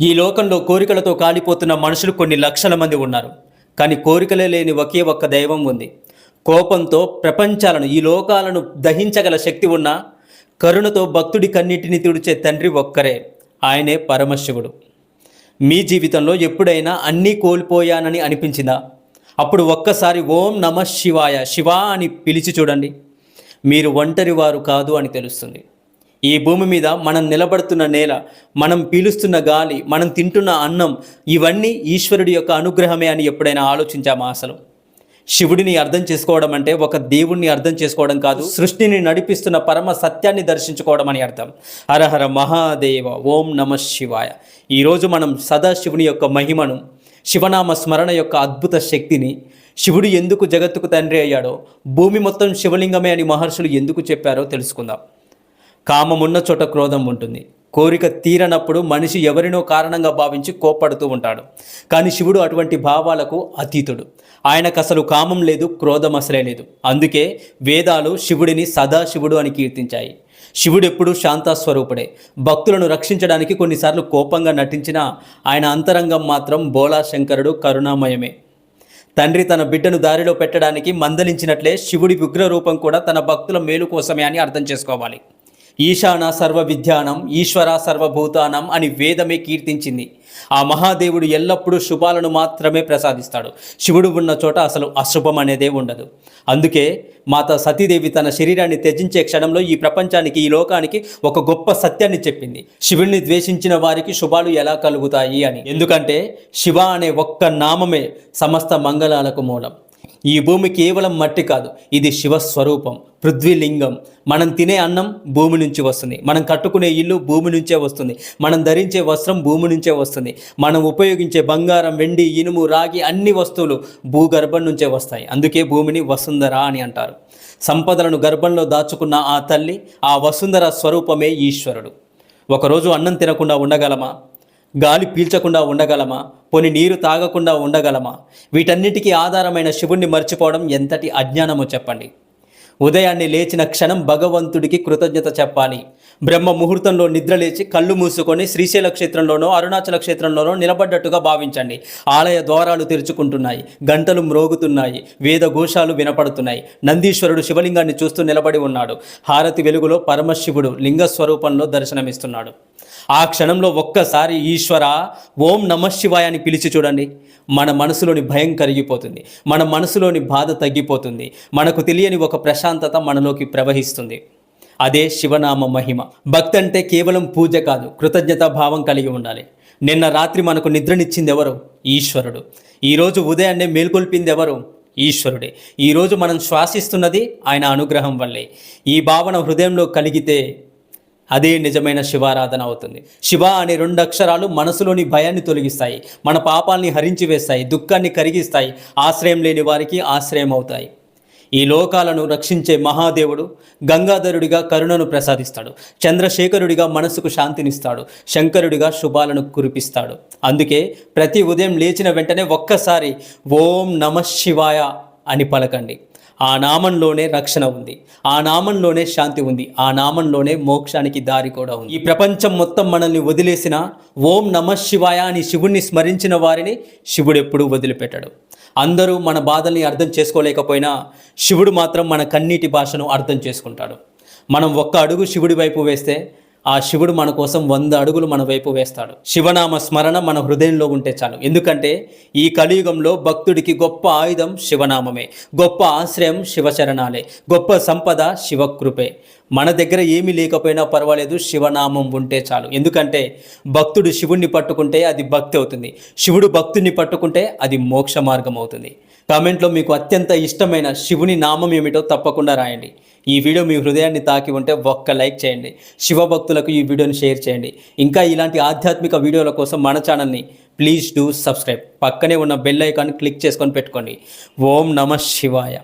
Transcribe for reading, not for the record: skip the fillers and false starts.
ఈ లోకంలో కోరికలతో కాలిపోతున్న మనుషులు కొన్ని లక్షల మంది ఉన్నారు. కానీ కోరికలే లేని ఒకే ఒక్క దైవం ఉంది. కోపంతో ప్రపంచాలను, ఈ లోకాలను దహించగల శక్తి ఉన్న, కరుణతో భక్తుడి కన్నిటిని తుడిచే తండ్రి ఒక్కరే. ఆయనే పరమశివుడు. మీ జీవితంలో ఎప్పుడైనా అన్నీ కోల్పోయానని అనిపించిందా? అప్పుడు ఒక్కసారి ఓం నమః శివాయ, శివా అని పిలిచి చూడండి. మీరు ఒంటరి వారు కాదు అని తెలుస్తుంది. ఈ భూమి మీద మనం నిలబడుతున్న నేల, మనం పీలుస్తున్న గాలి, మనం తింటున్న అన్నం, ఇవన్నీ ఈశ్వరుడి యొక్క అనుగ్రహమే అని ఎప్పుడైనా ఆలోచించామా? అసలు శివుడిని అర్థం చేసుకోవడం అంటే ఒక దేవుణ్ణి అర్థం చేసుకోవడం కాదు, సృష్టిని నడిపిస్తున్న పరమ సత్యాన్ని దర్శించుకోవడం అని అర్థం. హరహర మహాదేవ, ఓం నమః శివాయ. ఈరోజు మనం సదాశివుని యొక్క మహిమను, శివనామ స్మరణ యొక్క అద్భుత శక్తిని, శివుడు ఎందుకు జగత్తుకు తండ్రి అయ్యాడో, భూమి మొత్తం శివలింగమే అని మహర్షులు ఎందుకు చెప్పారో తెలుసుకుందాం. కామమున్న చోట క్రోధం ఉంటుంది. కోరిక తీరనప్పుడు మనిషి ఎవరినో కారణంగా భావించి కోప్పడుతూ ఉంటాడు. కానీ శివుడు అటువంటి భావాలకు అతీతుడు. ఆయనకు అసలు కామం లేదు, క్రోధం అసలే లేదు. అందుకే వేదాలు శివుడిని సదాశివుడు అని కీర్తించాయి. శివుడు ఎప్పుడూ శాంతస్వరూపుడే. భక్తులను రక్షించడానికి కొన్నిసార్లు కోపంగా నటించినా ఆయన అంతరంగం మాత్రం బోళాశంకరుడు, కరుణామయమే. తండ్రి తన బిడ్డను దారిలో పెట్టడానికి మందలించినట్లే శివుడి ఉగ్రరూపం కూడా తన భక్తుల మేలు కోసమే అని అర్థం చేసుకోవాలి. ఈశాన సర్వ విద్యానం, ఈశ్వర సర్వభూతానం అని వేదమే కీర్తించింది. ఆ మహాదేవుడు ఎల్లప్పుడూ శుభాలను మాత్రమే ప్రసాదిస్తాడు. శివుడు ఉన్న చోట అసలు అశుభం అనేదే ఉండదు. అందుకే మాత సతీదేవి తన శరీరాన్ని త్యజించే క్షణంలో ఈ ప్రపంచానికి, ఈ లోకానికి ఒక గొప్ప సత్యాన్ని చెప్పింది. శివుడిని ద్వేషించిన వారికి శుభాలు ఎలా కలుగుతాయి అని. ఎందుకంటే శివ అనే ఒక్క నామమే సమస్త మంగళాలకు మూలం. ఈ భూమి కేవలం మట్టి కాదు, ఇది శివస్వరూపం, పృథ్వీలింగం. మనం తినే అన్నం భూమి నుంచి వస్తుంది, మనం కట్టుకునే ఇల్లు భూమి నుంచే వస్తుంది, మనం ధరించే వస్త్రం భూమి నుంచే వస్తుంది, మనం ఉపయోగించే బంగారం, వెండి, ఇనుము, రాగి అన్ని వస్తువులు భూగర్భం నుంచే వస్తాయి. అందుకే భూమిని వసుంధర అని అంటారు. సంపదలను గర్భంలో దాచుకున్న ఆ తల్లి, ఆ వసుంధర స్వరూపమే ఈశ్వరుడు. ఒకరోజు అన్నం తినకుండా ఉండగలమా? గాలి పీల్చకుండా ఉండగలమా? పోని నీరు తాగకుండా ఉండగలమా? వీటన్నిటికీ ఆధారమైన శివుణ్ణి మర్చిపోవడం ఎంతటి అజ్ఞానమో చెప్పండి. ఉదయాన్నే లేచిన క్షణం భగవంతుడికి కృతజ్ఞత చెప్పాలి. బ్రహ్మ ముహూర్తంలో నిద్రలేచి కళ్ళు మూసుకొని శ్రీశైల క్షేత్రంలోనో, అరుణాచల క్షేత్రంలోనో నిలబడ్డట్టుగా భావించండి. ఆలయ ద్వారాలు తెరుచుకుంటున్నాయి, గంటలు మ్రోగుతున్నాయి, వేద ఘోషాలు వినపడుతున్నాయి. నందీశ్వరుడు శివలింగాన్ని చూస్తూ నిలబడి ఉన్నాడు. హారతి వెలుగులో పరమశివుడు లింగ స్వరూపంలో దర్శనమిస్తున్నాడు. ఆ క్షణంలో ఒక్కసారి ఈశ్వర, ఓం నమః శివాయ అని పిలిచి చూడండి. మన మనసులోని భయం కరిగిపోతుంది, మన మనసులోని బాధ తగ్గిపోతుంది, మనకు తెలియని ఒక ప్రశాంతత మనలోకి ప్రవహిస్తుంది. అదే శివనామ మహిమ. భక్తి అంటే కేవలం పూజ కాదు, కృతజ్ఞతా భావం కలిగి ఉండాలి. నిన్న రాత్రి మనకు నిద్రనిచ్చింది ఎవరు? ఈశ్వరుడు. ఈరోజు ఉదయాన్నే మేల్కొల్పింది ఎవరు? ఈశ్వరుడే. ఈరోజు మనం శ్వాసిస్తున్నది ఆయన అనుగ్రహం వల్లే. ఈ భావన హృదయంలో కలిగితే అదే నిజమైన శివారాధన అవుతుంది. శివ అనే 2 అక్షరాలు మనసులోని భయాన్ని తొలగిస్తాయి, మన పాపాల్ని హరించి వేస్తాయి, దుఃఖాన్ని కరిగిస్తాయి, ఆశ్రయం లేని వారికి ఆశ్రయం అవుతాయి. ఈ లోకాలను రక్షించే మహాదేవుడు గంగాధరుడిగా కరుణను ప్రసాదిస్తాడు, చంద్రశేఖరుడిగా మనసుకు శాంతినిస్తాడు, శంకరుడిగా శుభాలను కురిపిస్తాడు. అందుకే ప్రతి ఉదయం లేచిన వెంటనే ఒక్కసారి ఓం నమః శివాయ అని పలకండి. ఆ నామంలోనే రక్షణ ఉంది, ఆ నామంలోనే శాంతి ఉంది, ఆ నామంలోనే మోక్షానికి దారి కూడా ఉంది. ఈ ప్రపంచం మొత్తం మనల్ని వదిలేసిన ఓం నమః శివాయ అని శివుణ్ణి స్మరించిన వారిని శివుడు ఎప్పుడూ వదిలిపెట్టాడు. అందరూ మన బాధల్ని అర్థం చేసుకోలేకపోయినా శివుడు మాత్రం మన కన్నీటి భాషను అర్థం చేసుకుంటాడు. మనం ఒక్క అడుగు శివుడి వైపు వేస్తే ఆ శివుడు మన కోసం 100 అడుగులు మన వైపు వేస్తాడు. శివనామ స్మరణ మన హృదయంలో ఉంటే చాలు. ఎందుకంటే ఈ కలియుగంలో భక్తుడికి గొప్ప ఆయుధం శివనామమే, గొప్ప ఆశ్రయం శివచరణాలే, గొప్ప సంపద శివకృపే. మన దగ్గర ఏమీ లేకపోయినా పర్వాలేదు, శివనామం ఉంటే చాలు. ఎందుకంటే భక్తుడు శివుణ్ణి పట్టుకుంటే అది భక్తి అవుతుంది, శివుడు భక్తుడిని పట్టుకుంటే అది మోక్ష మార్గం అవుతుంది. కామెంట్లో మీకు అత్యంత ఇష్టమైన శివుని నామం ఏమిటో తప్పకుండా రాయండి. ఈ వీడియో మీ హృదయాన్ని తాకి ఉంటే ఒక్క లైక్ చేయండి. శివభక్తులకు ఈ వీడియోని షేర్ చేయండి. ఇంకా ఇలాంటి ఆధ్యాత్మిక వీడియోల కోసం మన ఛానల్ని ప్లీజ్ డూ సబ్స్క్రైబ్. పక్కనే ఉన్న బెల్ ఐకాన్ క్లిక్ చేసుకొని పెట్టుకోండి. ఓం నమః శివాయ.